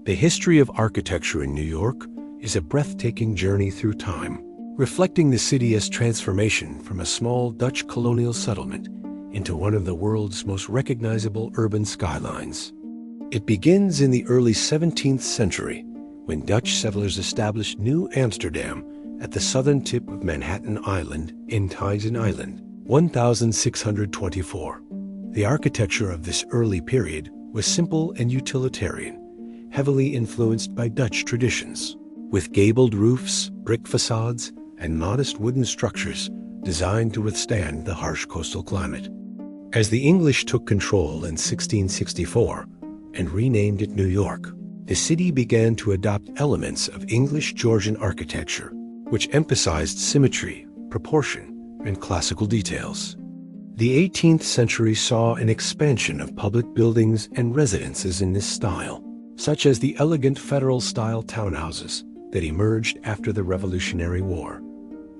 The history of architecture in New York is a breathtaking journey through time, reflecting the city's transformation from a small Dutch colonial settlement into one of the world's most recognizable urban skylines. It begins in the early 17th century, when Dutch settlers established New Amsterdam at the southern tip of Manhattan Island in Staten Island, 1624. The architecture of this early period was simple and utilitarian, heavily influenced by Dutch traditions, with gabled roofs, brick facades, and modest wooden structures designed to withstand the harsh coastal climate. As the English took control in 1664 and renamed it New York, the city began to adopt elements of English Georgian architecture, which emphasized symmetry, proportion, and classical details. The 18th century saw an expansion of public buildings and residences in this style, such as the elegant federal-style townhouses that emerged after the Revolutionary War.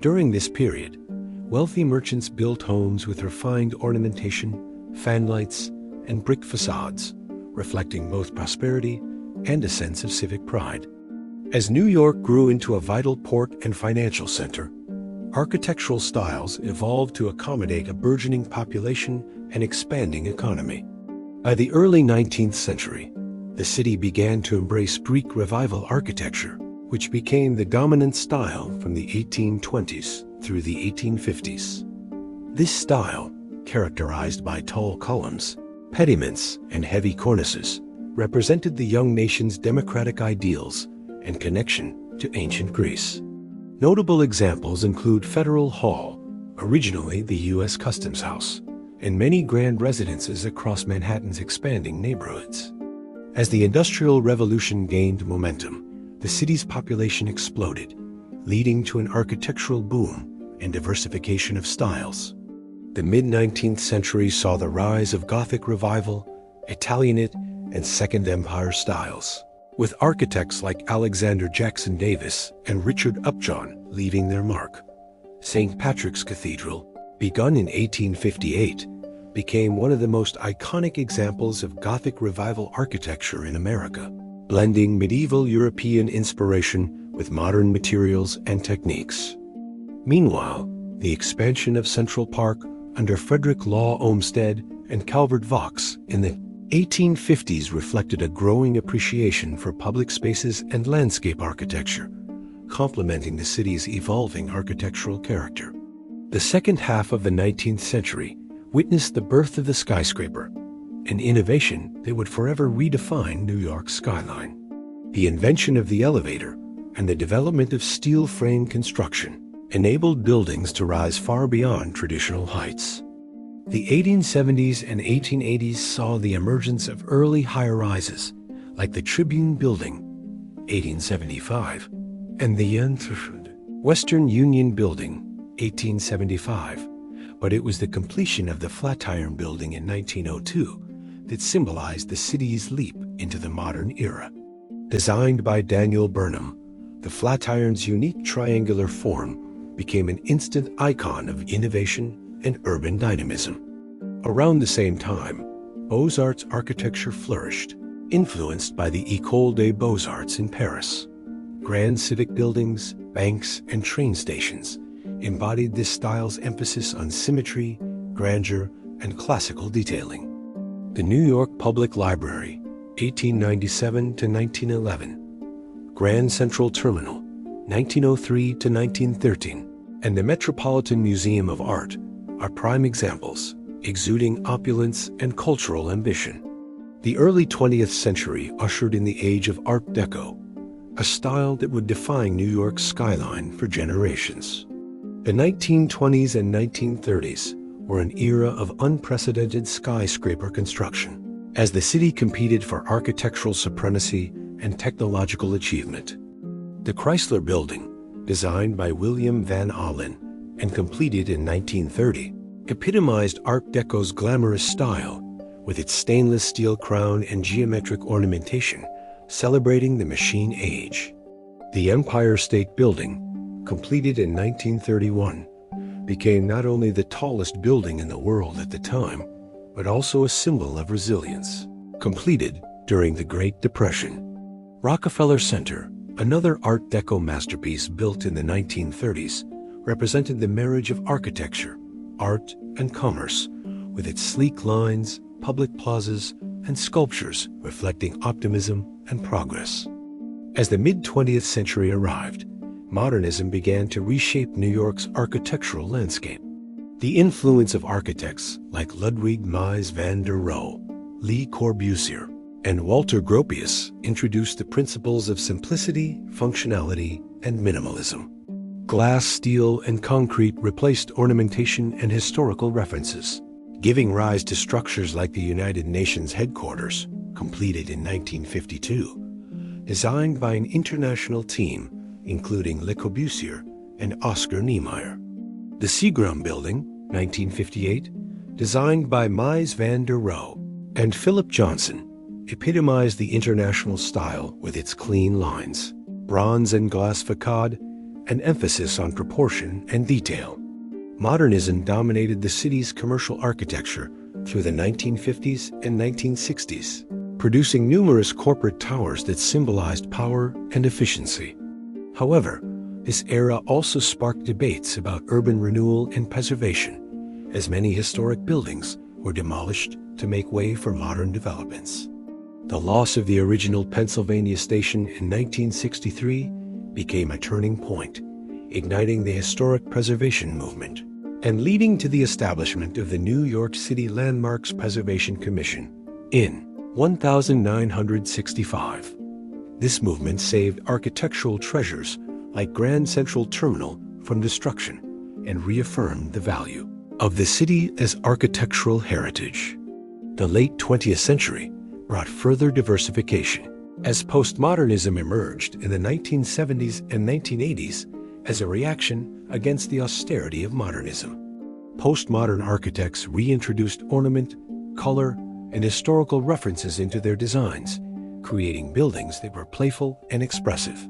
During this period, wealthy merchants built homes with refined ornamentation, fanlights, and brick facades, reflecting both prosperity and a sense of civic pride. As New York grew into a vital port and financial center, architectural styles evolved to accommodate a burgeoning population and expanding economy. By the early 19th century, the city began to embrace Gothic Revival architecture, which became the dominant style from the 1820s through the 1850s. This style, characterized by tall columns, pediments, and heavy cornices, represented the young nation's democratic ideals and connection to ancient Greece. Notable examples include Federal Hall, originally the U.S. Customs House, and many grand residences across Manhattan's expanding neighborhoods. As the Industrial Revolution gained momentum, the city's population exploded, leading to an architectural boom and diversification of styles. The mid-19th century saw the rise of Gothic Revival, Italianate, and Second Empire styles, with architects like Alexander Jackson Davis and Richard Upjohn leaving their mark. St. Patrick's Cathedral, begun in 1858, became one of the most iconic examples of Gothic Revival architecture in America, blending medieval European inspiration with modern materials and techniques. Meanwhile, the expansion of Central Park under Frederick Law Olmsted and Calvert Vaux in the 1850s reflected a growing appreciation for public spaces and landscape architecture, complementing the city's evolving architectural character. The second half of the 19th century witnessed the birth of the skyscraper, an innovation that would forever redefine New York's skyline. The invention of the elevator and the development of steel frame construction enabled buildings to rise far beyond traditional heights. The 1870s and 1880s saw the emergence of early high-rises like the Tribune Building, 1875, and the Western Union Building, 1875, but it was the completion of the Flatiron Building in 1902 that symbolized the city's leap into the modern era. Designed by Daniel Burnham, the Flatiron's unique triangular form became an instant icon of innovation and urban dynamism. Around the same time, Beaux-Arts architecture flourished, influenced by the École des Beaux-Arts in Paris. Grand civic buildings, banks, and train stations embodied this style's emphasis on symmetry, grandeur, and classical detailing. The New York Public Library, 1897 to 1911, Grand Central Terminal, 1903 to 1913, and the Metropolitan Museum of Art are prime examples, exuding opulence and cultural ambition. The early 20th century ushered in the age of Art Deco, a style that would define New York's skyline for generations. The 1920s and 1930s were an era of unprecedented skyscraper construction, as the city competed for architectural supremacy and technological achievement. The Chrysler Building, designed by William Van Alen and completed in 1930, epitomized Art Deco's glamorous style with its stainless steel crown and geometric ornamentation, celebrating the machine age. The Empire State Building, completed in 1931, became not only the tallest building in the world at the time, but also a symbol of resilience, completed during the Great Depression. Rockefeller Center, another Art Deco masterpiece built in the 1930s, represented the marriage of architecture, art, and commerce, with its sleek lines, public plazas, and sculptures reflecting optimism and progress. As the mid-20th century arrived, modernism began to reshape New York's architectural landscape. The influence of architects like Ludwig Mies van der Rohe, Le Corbusier, and Walter Gropius introduced the principles of simplicity, functionality, and minimalism. Glass, steel, and concrete replaced ornamentation and historical references, giving rise to structures like the United Nations headquarters, completed in 1952, designed by an international team including Le Corbusier and Oscar Niemeyer. The Seagram Building, 1958, designed by Mies van der Rohe and Philip Johnson, epitomized the international style with its clean lines, bronze and glass facade, and emphasis on proportion and detail. Modernism dominated the city's commercial architecture through the 1950s and 1960s, producing numerous corporate towers that symbolized power and efficiency. However, this era also sparked debates about urban renewal and preservation, as many historic buildings were demolished to make way for modern developments. The loss of the original Pennsylvania station in 1963 became a turning point, igniting the historic preservation movement and leading to the establishment of the New York City Landmarks Preservation Commission in 1965. This movement saved architectural treasures like Grand Central Terminal from destruction and reaffirmed the value of the city as architectural heritage. The late 20th century brought further diversification as postmodernism emerged in the 1970s and 1980s as a reaction against the austerity of modernism. Postmodern architects reintroduced ornament, color, and historical references into their designs, creating buildings that were playful and expressive.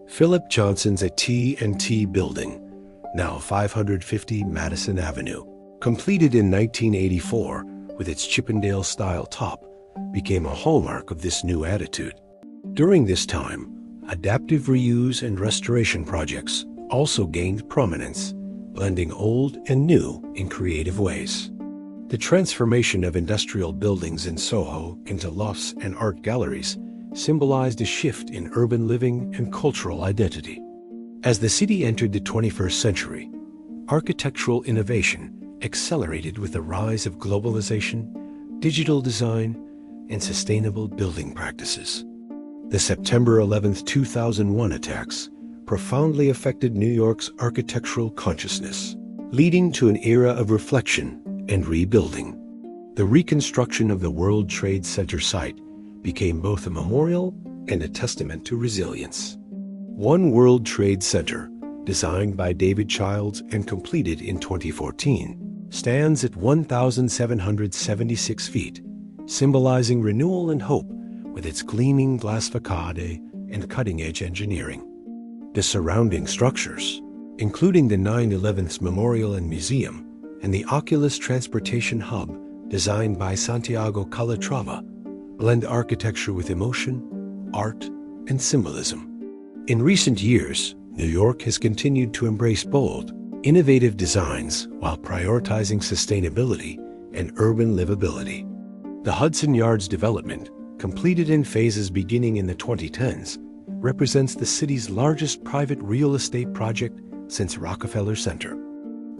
Philip Johnson's AT&T building, now 550 Madison Avenue, completed in 1984 with its Chippendale-style top, became a hallmark of this new attitude. During this time, adaptive reuse and restoration projects also gained prominence, blending old and new in creative ways. The transformation of industrial buildings in Soho into lofts and art galleries symbolized a shift in urban living and cultural identity. As the city entered the 21st century, architectural innovation accelerated with the rise of globalization, digital design, and sustainable building practices. The September 11, 2001 attacks profoundly affected New York's architectural consciousness, leading to an era of reflection and rebuilding. The reconstruction of the World Trade Center site became both a memorial and a testament to resilience. One World Trade Center, designed by David Childs and completed in 2014, stands at 1,776 feet, symbolizing renewal and hope with its gleaming glass facade and cutting-edge engineering. The surrounding structures, including the 9/11 Memorial and Museum and the Oculus Transportation Hub designed by Santiago Calatrava, blend architecture with emotion, art, and symbolism. In recent years, New York has continued to embrace bold, innovative designs while prioritizing sustainability and urban livability. The Hudson Yards development, completed in phases beginning in the 2010s, represents the city's largest private real estate project since Rockefeller Center.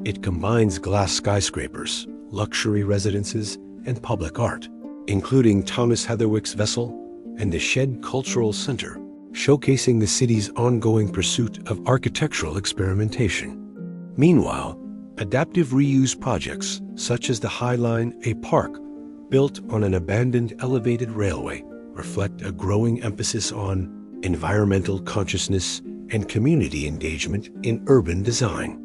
It combines glass skyscrapers, luxury residences, and public art, including Thomas Heatherwick's Vessel and the Shed Cultural Center, showcasing the city's ongoing pursuit of architectural experimentation. Meanwhile, adaptive reuse projects such as the High Line, a park built on an abandoned elevated railway, reflect a growing emphasis on environmental consciousness and community engagement in urban design.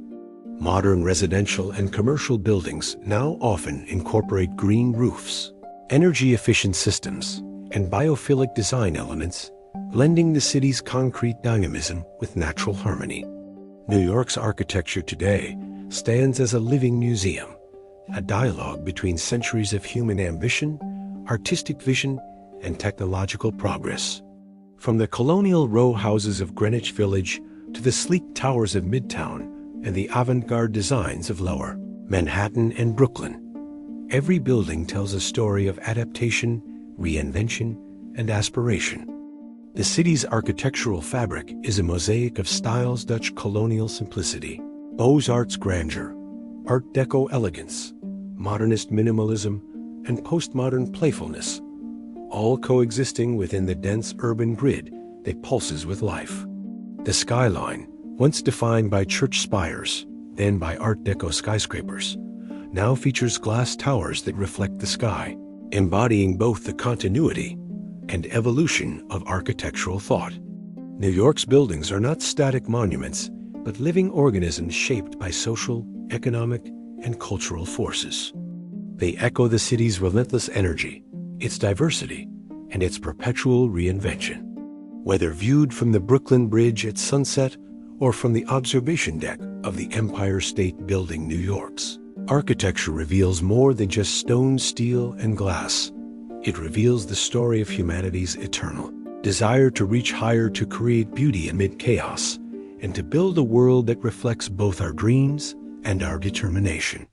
Modern residential and commercial buildings now often incorporate green roofs, energy-efficient systems, and biophilic design elements, blending the city's concrete dynamism with natural harmony. New York's architecture today stands as a living museum, a dialogue between centuries of human ambition, artistic vision, and technological progress. From the colonial row houses of Greenwich Village to the sleek towers of Midtown and the avant-garde designs of Lower Manhattan and Brooklyn, every building tells a story of adaptation, reinvention, and aspiration. The city's architectural fabric is a mosaic of styles: Dutch colonial simplicity, Beaux-Arts grandeur, Art Deco elegance, modernist minimalism, and postmodern playfulness, all coexisting within the dense urban grid that pulses with life. The skyline, once defined by church spires, then by Art Deco skyscrapers, now features glass towers that reflect the sky, embodying both the continuity and evolution of architectural thought. New York's buildings are not static monuments, but living organisms shaped by social, economic, and cultural forces. They echo the city's relentless energy, its diversity, and its perpetual reinvention. Whether viewed from the Brooklyn Bridge at sunset or from the observation deck of the Empire State Building, New York's architecture reveals more than just stone, steel, and glass. It reveals the story of humanity's eternal desire to reach higher, to create beauty amid chaos, and to build a world that reflects both our dreams and our determination.